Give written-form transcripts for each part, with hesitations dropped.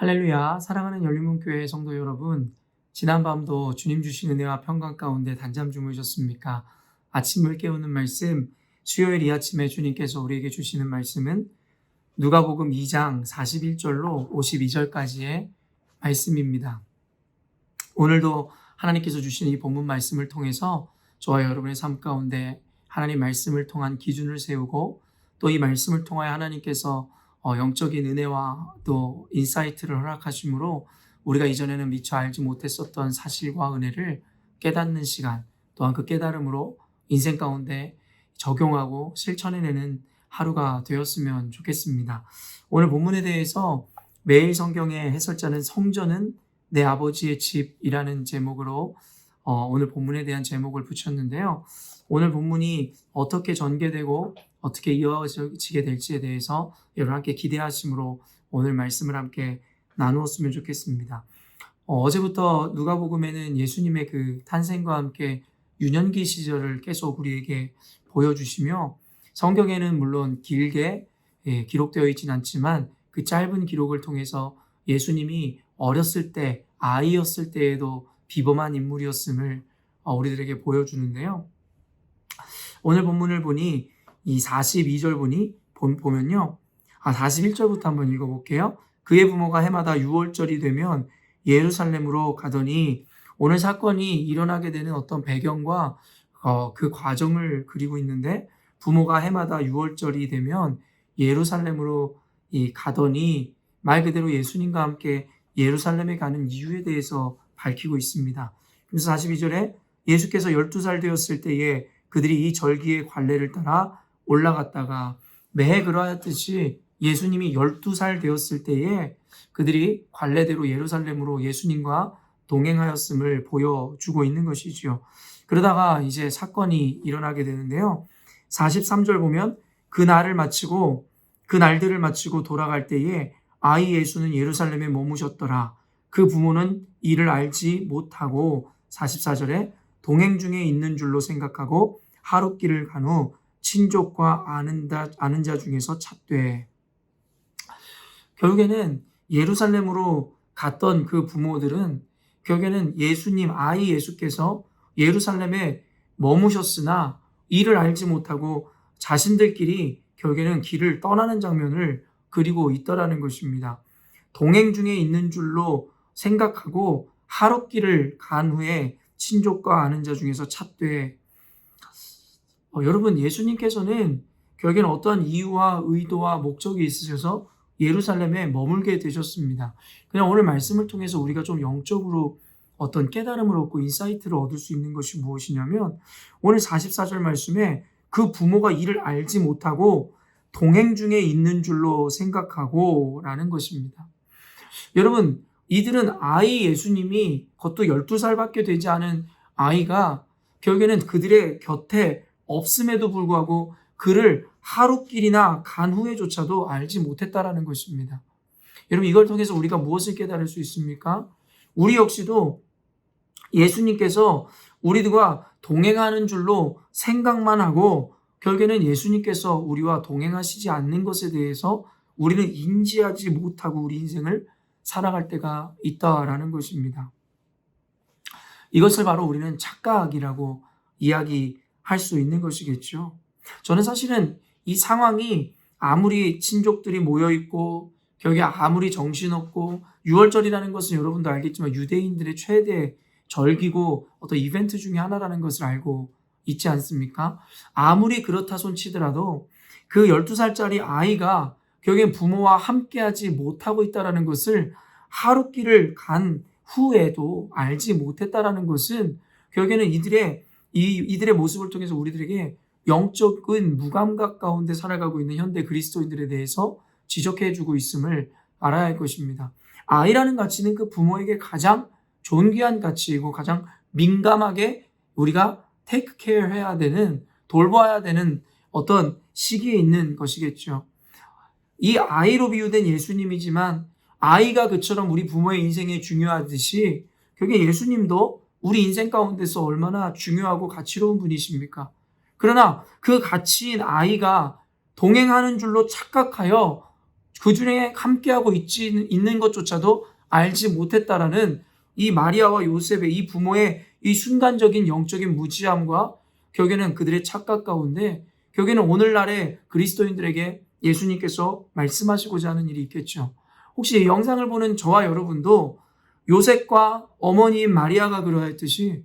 할렐루야, 사랑하는 열린문교회 성도 여러분, 지난밤도 주님 주신 은혜와 평강 가운데 단잠 주무셨습니까? 아침을 깨우는 말씀, 수요일 이 아침에 주님께서 우리에게 주시는 말씀은 누가복음 2장 41절로 52절까지의 말씀입니다. 오늘도 하나님께서 주시는 이 본문 말씀을 통해서 저와 여러분의 삶 가운데 하나님 말씀을 통한 기준을 세우고 또 이 말씀을 통하여 하나님께서 영적인 은혜와 또 인사이트를 허락하심으로 우리가 이전에는 미처 알지 못했었던 사실과 은혜를 깨닫는 시간, 또한 그 깨달음으로 인생 가운데 적용하고 실천해내는 하루가 되었으면 좋겠습니다. 오늘 본문에 대해서 매일 성경의 해설자는 성전은 내 아버지의 집이라는 제목으로 오늘 본문에 대한 제목을 붙였는데요. 오늘 본문이 어떻게 전개되고 어떻게 이어지게 될지에 대해서 여러분 함께 기대하심으로 오늘 말씀을 함께 나누었으면 좋겠습니다. 어제부터 누가복음에는 예수님의 그 탄생과 함께 유년기 시절을 계속 우리에게 보여주시며 성경에는 물론 길게 기록되어 있지는 않지만 그 짧은 기록을 통해서 예수님이 어렸을 때, 아이였을 때에도 비범한 인물이었음을 우리들에게 보여주는데요. 오늘 본문을 보니 이 42절 보면요. 41절부터 한번 읽어볼게요. 그의 부모가 해마다 6월절이 되면 예루살렘으로 가더니 오늘 사건이 일어나게 되는 어떤 배경과 그 과정을 그리고 있는데 부모가 해마다 6월절이 되면 예루살렘으로 가더니 말 그대로 예수님과 함께 예루살렘에 가는 이유에 대해서 밝히고 있습니다. 그래서 42절에 예수께서 12살 되었을 때에 그들이 이 절기의 관례를 따라 올라갔다가 매해 그러하듯이 예수님이 12살 되었을 때에 그들이 관례대로 예루살렘으로 예수님과 동행하였음을 보여주고 있는 것이지요. 그러다가 이제 사건이 일어나게 되는데요. 43절 보면 그 날들을 마치고 돌아갈 때에 아이 예수는 예루살렘에 머무셨더라. 그 부모는 이를 알지 못하고 44절에 동행 중에 있는 줄로 생각하고 하룻길을 간 후 친족과 아는 자 중에서 찾되. 결국에는 예루살렘으로 갔던 그 부모들은 결국에는 아이 예수께서 예루살렘에 머무셨으나 이를 알지 못하고 자신들끼리 결국에는 길을 떠나는 장면을 그리고 있더라는 것입니다. 동행 중에 있는 줄로 생각하고 하룻길을 간 후에 친족과 아는 자 중에서 찾되. 여러분, 예수님께서는 결국에는 어떠한 이유와 의도와 목적이 있으셔서 예루살렘에 머물게 되셨습니다. 그냥 오늘 말씀을 통해서 우리가 좀 영적으로 어떤 깨달음을 얻고 인사이트를 얻을 수 있는 것이 무엇이냐면 오늘 44절 말씀에 그 부모가 이를 알지 못하고 동행 중에 있는 줄로 생각하고 라는 것입니다. 여러분, 이들은 아이 예수님이 그것도 12살밖에 되지 않은 아이가 결국에는 그들의 곁에 없음에도 불구하고 그를 하룻길이나 간 후에조차도 알지 못했다라는 것입니다. 여러분, 이걸 통해서 우리가 무엇을 깨달을 수 있습니까? 우리 역시도 예수님께서 우리들과 동행하는 줄로 생각만 하고 결국에는 예수님께서 우리와 동행하시지 않는 것에 대해서 우리는 인지하지 못하고 우리 인생을 살아갈 때가 있다라는 것입니다. 이것을 바로 우리는 착각이라고 이야기할 수 있는 것이겠죠. 저는 사실은 이 상황이 아무리 친족들이 모여있고 결국에 아무리 정신없고 6월절이라는 것은 여러분도 알겠지만 유대인들의 최대 절기고 어떤 이벤트 중에 하나라는 것을 알고 있지 않습니까? 아무리 그렇다 손치더라도 그 12살짜리 아이가 결국엔 부모와 함께하지 못하고 있다는 것을 하룻길을 간 후에도 알지 못했다는 것은 결국에는 이들의 모습을 통해서 우리들에게 영적인 무감각 가운데 살아가고 있는 현대 그리스도인들에 대해서 지적해주고 있음을 알아야 할 것입니다. 아이라는 가치는 그 부모에게 가장 존귀한 가치이고 가장 민감하게 우리가 take care 해야 되는, 돌봐야 되는 어떤 시기에 있는 것이겠죠. 이 아이로 비유된 예수님이지만 아이가 그처럼 우리 부모의 인생에 중요하듯이 결국에 예수님도 우리 인생 가운데서 얼마나 중요하고 가치로운 분이십니까? 그러나 그 가치인 아이가 동행하는 줄로 착각하여 그 중에 함께하고 있는 것조차도 알지 못했다라는 이 마리아와 요셉의 이 부모의 이 순간적인 영적인 무지함과 결국에는 그들의 착각 가운데 결국에는 오늘날의 그리스도인들에게 예수님께서 말씀하시고자 하는 일이 있겠죠. 혹시 이 영상을 보는 저와 여러분도 요셉과 어머니인 마리아가 그러했듯이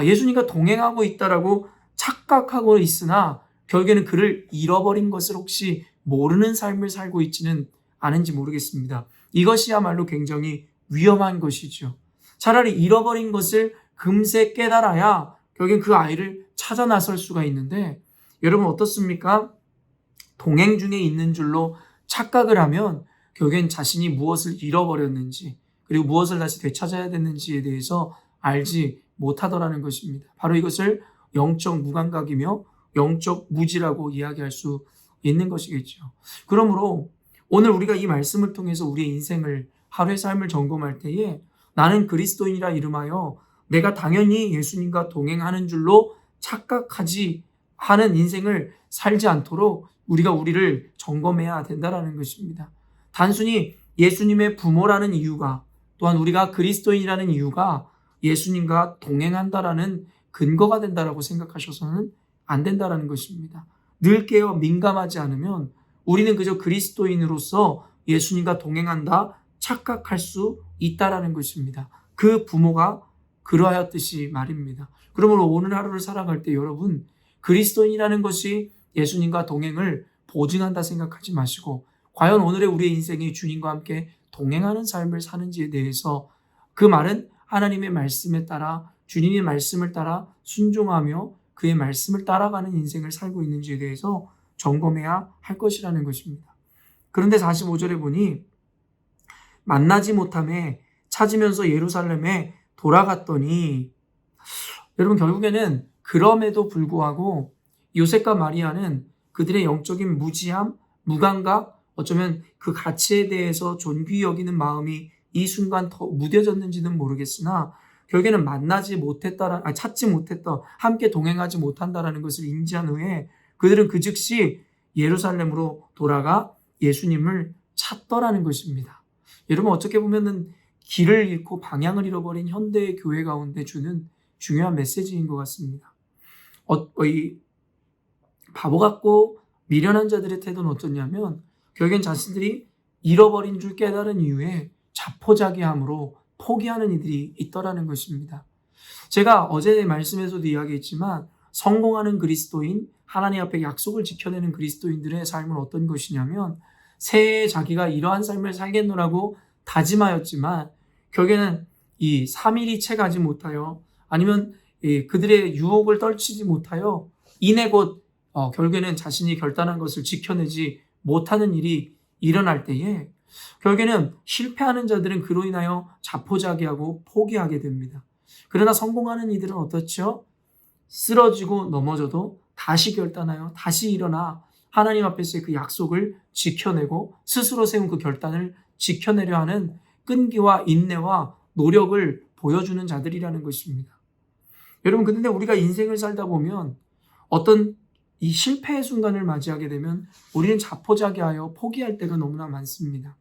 예수님과 동행하고 있다라고 착각하고 있으나 결국에는 그를 잃어버린 것을 혹시 모르는 삶을 살고 있지는 않은지 모르겠습니다. 이것이야말로 굉장히 위험한 것이죠. 차라리 잃어버린 것을 금세 깨달아야 결국엔 그 아이를 찾아 나설 수가 있는데 여러분 어떻습니까? 동행 중에 있는 줄로 착각을 하면 결국엔 자신이 무엇을 잃어버렸는지 그리고 무엇을 다시 되찾아야 되는지에 대해서 알지 못하더라는 것입니다. 바로 이것을 영적 무감각이며 영적 무지라고 이야기할 수 있는 것이겠죠. 그러므로 오늘 우리가 이 말씀을 통해서 우리의 인생을 하루의 삶을 점검할 때에 나는 그리스도인이라 이름하여 내가 당연히 예수님과 동행하는 줄로 착각하지 하는 인생을 살지 않도록 우리가 우리를 점검해야 된다는 것입니다. 단순히 예수님의 부모라는 이유가 또한 우리가 그리스도인이라는 이유가 예수님과 동행한다라는 근거가 된다라고 생각하셔서는 안 된다라는 것입니다. 늘 깨어 민감하지 않으면 우리는 그저 그리스도인으로서 예수님과 동행한다 착각할 수 있다라는 것입니다. 그 부모가 그러하였듯이 말입니다. 그러므로 오늘 하루를 살아갈 때 여러분 그리스도인이라는 것이 예수님과 동행을 보증한다 생각하지 마시고 과연 오늘의 우리의 인생이 주님과 함께 동행하는 삶을 사는지에 대해서 그 말은 하나님의 말씀에 따라 주님의 말씀을 따라 순종하며 그의 말씀을 따라가는 인생을 살고 있는지에 대해서 점검해야 할 것이라는 것입니다. 그런데 45절에 보니 만나지 못함에 찾으면서 예루살렘에 돌아갔더니 여러분 결국에는 그럼에도 불구하고 요셉과 마리아는 그들의 영적인 무지함, 무감각, 어쩌면 그 가치에 대해서 존귀 여기는 마음이 이 순간 더 무뎌졌는지는 모르겠으나 결국에는 찾지 못했다, 함께 동행하지 못한다라는 것을 인지한 후에 그들은 그 즉시 예루살렘으로 돌아가 예수님을 찾더라는 것입니다. 여러분 어떻게 보면은 길을 잃고 방향을 잃어버린 현대의 교회 가운데 주는 중요한 메시지인 것 같습니다. 이 바보 같고 미련한 자들의 태도는 어떠냐면 결국엔 자신들이 잃어버린 줄 깨달은 이후에 자포자기함으로 포기하는 이들이 있더라는 것입니다. 제가 어제 말씀에서도 이야기했지만 성공하는 그리스도인, 하나님 앞에 약속을 지켜내는 그리스도인들의 삶은 어떤 것이냐면 새해에 자기가 이러한 삶을 살겠노라고 다짐하였지만 결국에는 이 3일이 채 가지 못하여 아니면 그들의 유혹을 떨치지 못하여 이내 곧 결국에는 자신이 결단한 것을 지켜내지 못하는 일이 일어날 때에 결국에는 실패하는 자들은 그로 인하여 자포자기하고 포기하게 됩니다. 그러나 성공하는 이들은 어떻죠? 쓰러지고 넘어져도 다시 결단하여 다시 일어나 하나님 앞에서의 그 약속을 지켜내고 스스로 세운 그 결단을 지켜내려 하는 끈기와 인내와 노력을 보여주는 자들이라는 것입니다. 여러분 근데 우리가 인생을 살다 보면 어떤 이 실패의 순간을 맞이하게 되면 우리는 자포자기하여 포기할 때가 너무나 많습니다.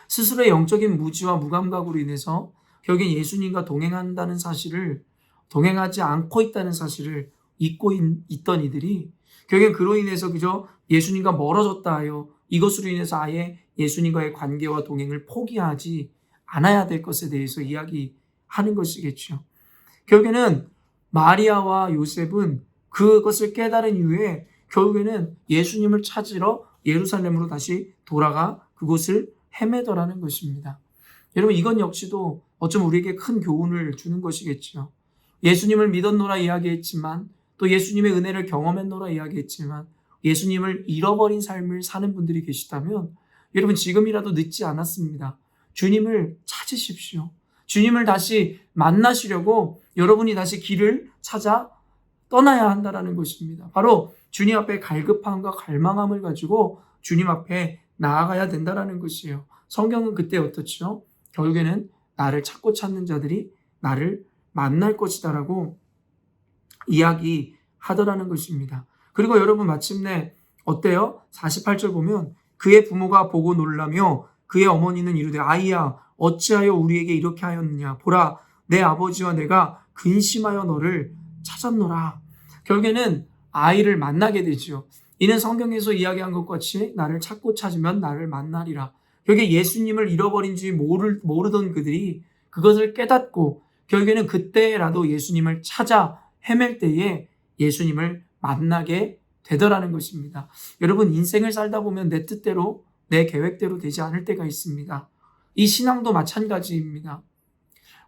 스스로의 영적인 무지와 무감각으로 인해서 결국엔 예수님과 동행하지 않고 있다는 사실을 잊고 있던 이들이 결국엔 그로 인해서 그저 예수님과 멀어졌다 하여 이것으로 인해서 아예 예수님과의 관계와 동행을 포기하지 않아야 될 것에 대해서 이야기하는 것이겠죠. 결국에는 마리아와 요셉은 그것을 깨달은 이후에 결국에는 예수님을 찾으러 예루살렘으로 다시 돌아가 그곳을 헤매더라는 것입니다. 여러분 이건 역시도 어쩌면 우리에게 큰 교훈을 주는 것이겠죠. 예수님을 믿었노라 이야기했지만 또 예수님의 은혜를 경험했노라 이야기했지만 예수님을 잃어버린 삶을 사는 분들이 계시다면 여러분 지금이라도 늦지 않았습니다. 주님을 찾으십시오. 주님을 다시 만나시려고 여러분이 다시 길을 찾아 떠나야 한다는 것입니다. 바로 주님 앞에 갈급함과 갈망함을 가지고 주님 앞에 나아가야 된다는 것이에요. 성경은 그때 어떻죠? 결국에는 나를 찾고 찾는 자들이 나를 만날 것이다라고 이야기하더라는 것입니다. 그리고 여러분 마침내 어때요? 48절 보면 그의 부모가 보고 놀라며 그의 어머니는 이르되 아이야 어찌하여 우리에게 이렇게 하였느냐 보라 내 아버지와 내가 근심하여 너를 찾았노라. 결국에는 아이를 만나게 되죠. 이는 성경에서 이야기한 것 같이 나를 찾고 찾으면 나를 만나리라. 결국에 예수님을 잃어버린 지 모르던 그들이 그것을 깨닫고 결국에는 그때라도 예수님을 찾아 헤맬 때에 예수님을 만나게 되더라는 것입니다. 여러분 인생을 살다 보면 내 뜻대로 내 계획대로 되지 않을 때가 있습니다. 이 신앙도 마찬가지입니다.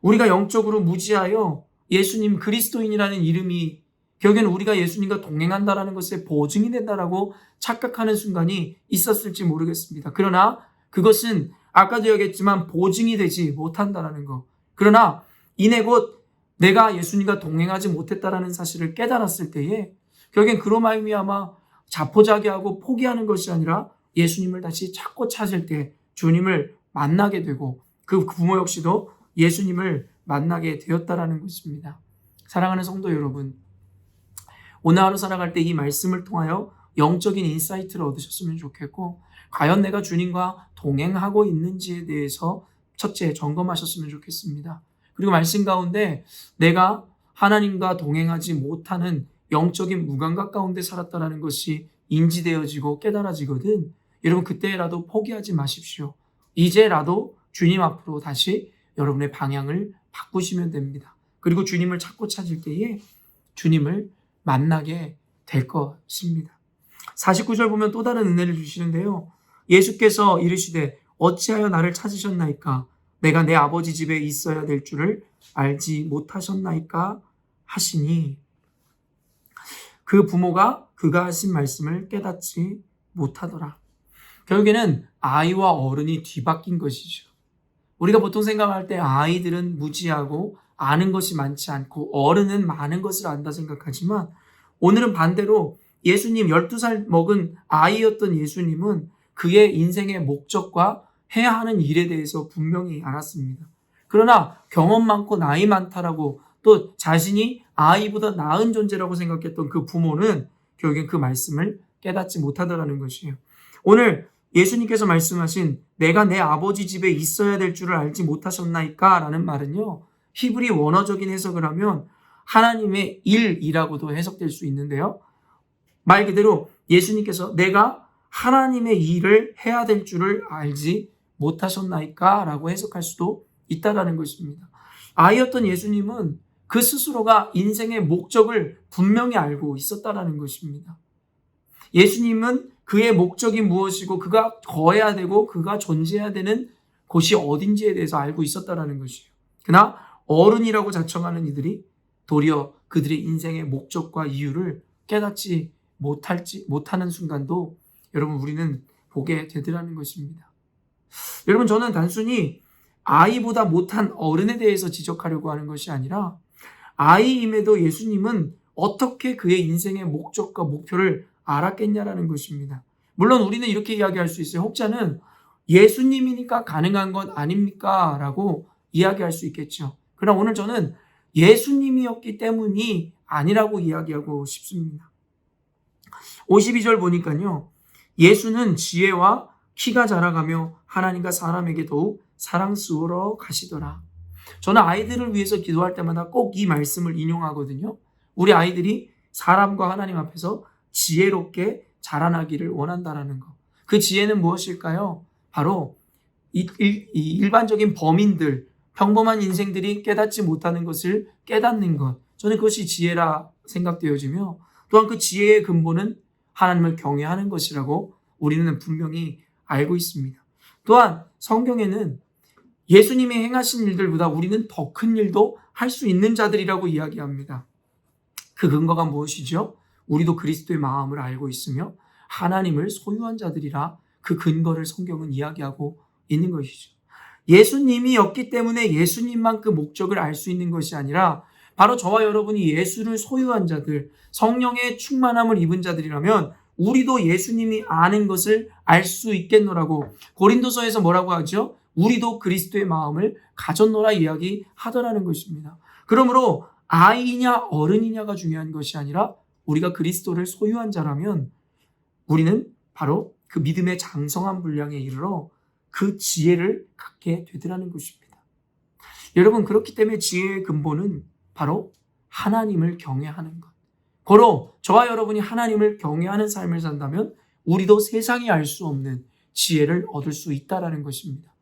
우리가 영적으로 무지하여 예수님 그리스도인이라는 이름이 결국에는 우리가 예수님과 동행한다라는 것에 보증이 된다라고 착각하는 순간이 있었을지 모르겠습니다. 그러나 그것은 아까도 이야기했지만 보증이 되지 못한다라는 것. 그러나 이내 곧 내가 예수님과 동행하지 못했다라는 사실을 깨달았을 때에 결국엔 그로 말미암아 자포자기하고 포기하는 것이 아니라 예수님을 다시 찾고 찾을 때 주님을 만나게 되고 그 부모 역시도 예수님을 만나게 되었다라는 것입니다. 사랑하는 성도 여러분, 오늘 하루 살아갈 때 이 말씀을 통하여 영적인 인사이트를 얻으셨으면 좋겠고 과연 내가 주님과 동행하고 있는지에 대해서 첫째 점검하셨으면 좋겠습니다. 그리고 말씀 가운데 내가 하나님과 동행하지 못하는 영적인 무감각 가운데 살았다는 것이 인지되어지고 깨달아지거든 여러분 그때라도 포기하지 마십시오. 이제라도 주님 앞으로 다시 여러분의 방향을 바꾸시면 됩니다. 그리고 주님을 찾고 찾을 때에 주님을 만나게 될 것입니다. 49절 보면 또 다른 은혜를 주시는데요. 예수께서 이르시되 어찌하여 나를 찾으셨나이까 내가 내 아버지 집에 있어야 될 줄을 알지 못하셨나이까 하시니 그 부모가 그가 하신 말씀을 깨닫지 못하더라. 결국에는 아이와 어른이 뒤바뀐 것이죠. 우리가 보통 생각할 때 아이들은 무지하고 아는 것이 많지 않고 어른은 많은 것을 안다 생각하지만 오늘은 반대로 예수님 12살 먹은 아이였던 예수님은 그의 인생의 목적과 해야 하는 일에 대해서 분명히 알았습니다. 그러나 경험 많고 나이 많다라고 또 자신이 아이보다 나은 존재라고 생각했던 그 부모는 결국엔 그 말씀을 깨닫지 못하더라는 것이에요. 오늘 예수님께서 말씀하신 내가 내 아버지 집에 있어야 될 줄을 알지 못하셨나이까 라는 말은요. 히브리 원어적인 해석을 하면 하나님의 일이라고도 해석될 수 있는데요. 말 그대로 예수님께서 내가 하나님의 일을 해야 될 줄을 알지 못하셨나이까 라고 해석할 수도 있다라는 것입니다. 아이였던 예수님은 그 스스로가 인생의 목적을 분명히 알고 있었다라는 것입니다. 예수님은 그의 목적이 무엇이고 그가 거해야 되고 그가 존재해야 되는 곳이 어딘지에 대해서 알고 있었다라는 것이에요. 그러나 어른이라고 자청하는 이들이 도리어 그들의 인생의 목적과 이유를 깨닫지 못하는 순간도 여러분 우리는 보게 되더라는 것입니다. 여러분 저는 단순히 아이보다 못한 어른에 대해서 지적하려고 하는 것이 아니라 아이임에도 예수님은 어떻게 그의 인생의 목적과 목표를 알았겠냐라는 것입니다. 물론 우리는 이렇게 이야기할 수 있어요. 혹자는 예수님이니까 가능한 것 아닙니까? 라고 이야기할 수 있겠죠. 그러나 오늘 저는 예수님이었기 때문이 아니라고 이야기하고 싶습니다. 52절 보니까요. 예수는 지혜와 키가 자라가며 하나님과 사람에게 더욱 사랑스러워 가시더라. 저는 아이들을 위해서 기도할 때마다 꼭 이 말씀을 인용하거든요. 우리 아이들이 사람과 하나님 앞에서 지혜롭게 자라나기를 원한다라는 것. 그 지혜는 무엇일까요? 바로 일반적인 범인들, 평범한 인생들이 깨닫지 못하는 것을 깨닫는 것. 저는 그것이 지혜라 생각되어지며 또한 그 지혜의 근본은 하나님을 경외하는 것이라고 우리는 분명히 알고 있습니다. 또한 성경에는 예수님이 행하신 일들보다 우리는 더 큰 일도 할 수 있는 자들이라고 이야기합니다. 그 근거가 무엇이죠? 우리도 그리스도의 마음을 알고 있으며 하나님을 소유한 자들이라 그 근거를 성경은 이야기하고 있는 것이죠. 예수님이었기 때문에 예수님만 그 목적을 알 수 있는 것이 아니라 바로 저와 여러분이 예수를 소유한 자들, 성령의 충만함을 입은 자들이라면 우리도 예수님이 아는 것을 알 수 있겠노라고 고린도서에서 뭐라고 하죠? 우리도 그리스도의 마음을 가졌노라 이야기하더라는 것입니다. 그러므로 아이냐 어른이냐가 중요한 것이 아니라 우리가 그리스도를 소유한 자라면 우리는 바로 그 믿음의 장성한 분량에 이르러 그 지혜를 갖게 되더라는 것입니다. 여러분, 그렇기 때문에 지혜의 근본은 바로 하나님을 경외하는 것. 고로 저와 여러분이 하나님을 경외하는 삶을 산다면 우리도 세상이 알 수 없는 지혜를 얻을 수 있다는 것입니다.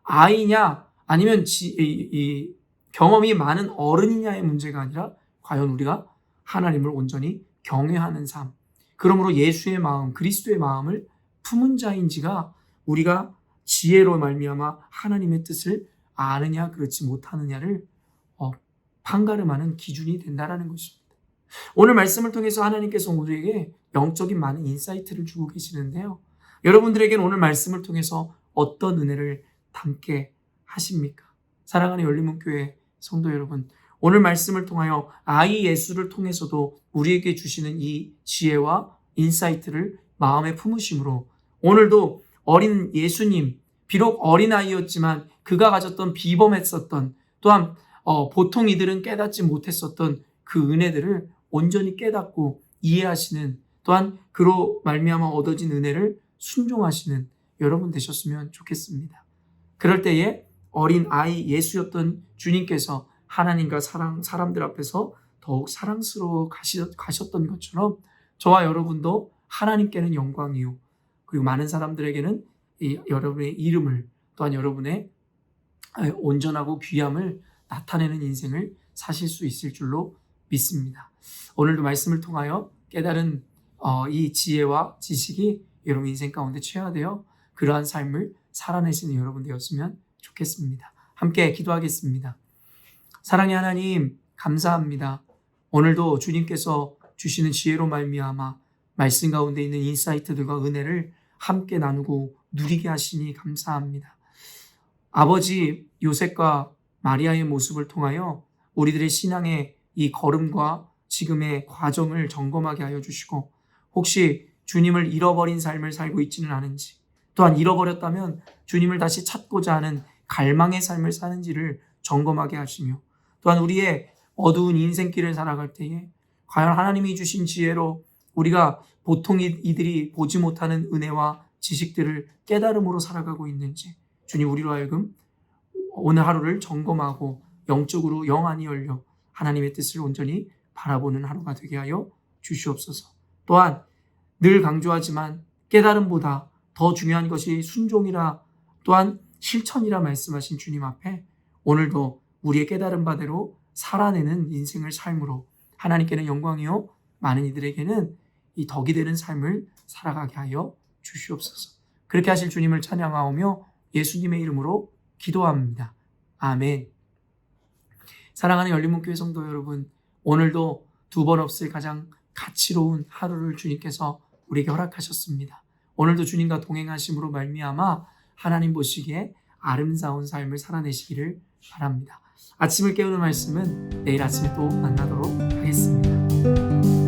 아이냐 아니면 경험이 많은 어른이냐의 문제가 아니라 과연 우리가 하나님을 온전히 경외하는 삶, 그러므로 예수의 마음, 그리스도의 마음을 품은 자인지가 우리가 지혜로 말미암아 하나님의 뜻을 아느냐 그렇지 못하느냐를 판가름하는 기준이 된다는 것입니다. 오늘 말씀을 통해서 하나님께서 우리에게 영적인 많은 인사이트를 주고 계시는데요. 여러분들에게는 오늘 말씀을 통해서 어떤 은혜를 담게 하십니까? 사랑하는 열린문교회 성도 여러분, 오늘 말씀을 통하여 아이 예수를 통해서도 우리에게 주시는 이 지혜와 인사이트를 마음에 품으심으로 오늘도 어린 예수님, 비록 어린아이였지만 그가 가졌던 비범했었던, 또한 보통 이들은 깨닫지 못했었던 그 은혜들을 온전히 깨닫고 이해하시는, 또한 그로 말미암아 얻어진 은혜를 순종하시는 여러분 되셨으면 좋겠습니다. 그럴 때에 어린 아이 예수였던 주님께서 하나님과 사람들 앞에서 더욱 사랑스러워 가셨던 것처럼 저와 여러분도 하나님께는 영광이요, 그리고 많은 사람들에게는 여러분의 이름을, 또한 여러분의 온전하고 귀함을 나타내는 인생을 사실 수 있을 줄로 믿습니다. 오늘도 말씀을 통하여 깨달은 이 지혜와 지식이 여러분 인생 가운데 체화되어 그러한 삶을 살아내시는 여러분 되었으면 좋겠습니다. 함께 기도하겠습니다. 사랑의 하나님, 감사합니다. 오늘도 주님께서 주시는 지혜로 말미암아 말씀 가운데 있는 인사이트들과 은혜를 함께 나누고 누리게 하시니 감사합니다. 아버지 요셉과 마리아의 모습을 통하여 우리들의 신앙의 이 걸음과 지금의 과정을 점검하게 하여 주시고, 혹시 주님을 잃어버린 삶을 살고 있지는 않은지, 또한 잃어버렸다면 주님을 다시 찾고자 하는 갈망의 삶을 사는지를 점검하게 하시며, 또한 우리의 어두운 인생길을 살아갈 때에 과연 하나님이 주신 지혜로 우리가 보통 이들이 보지 못하는 은혜와 지식들을 깨달음으로 살아가고 있는지 주님 우리로 하여금 오늘 하루를 점검하고 영적으로 영안이 열려 하나님의 뜻을 온전히 바라보는 하루가 되게 하여 주시옵소서. 또한 늘 강조하지만 깨달음보다 더 중요한 것이 순종이라, 또한 실천이라 말씀하신 주님 앞에 오늘도 우리의 깨달은 바대로 살아내는 인생을 삶으로 하나님께는 영광이요 많은 이들에게는 이 덕이 되는 삶을 살아가게 하여 주시옵소서. 그렇게 하실 주님을 찬양하오며 예수님의 이름으로 기도합니다. 아멘. 사랑하는 열린문교회 성도 여러분, 오늘도 두 번 없을 가장 가치로운 하루를 주님께서 우리에게 허락하셨습니다. 오늘도 주님과 동행하심으로 말미암아 하나님 보시기에 아름다운 삶을 살아내시기를 바랍니다. 아침을 깨우는 말씀은 내일 아침에 또 만나도록 하겠습니다.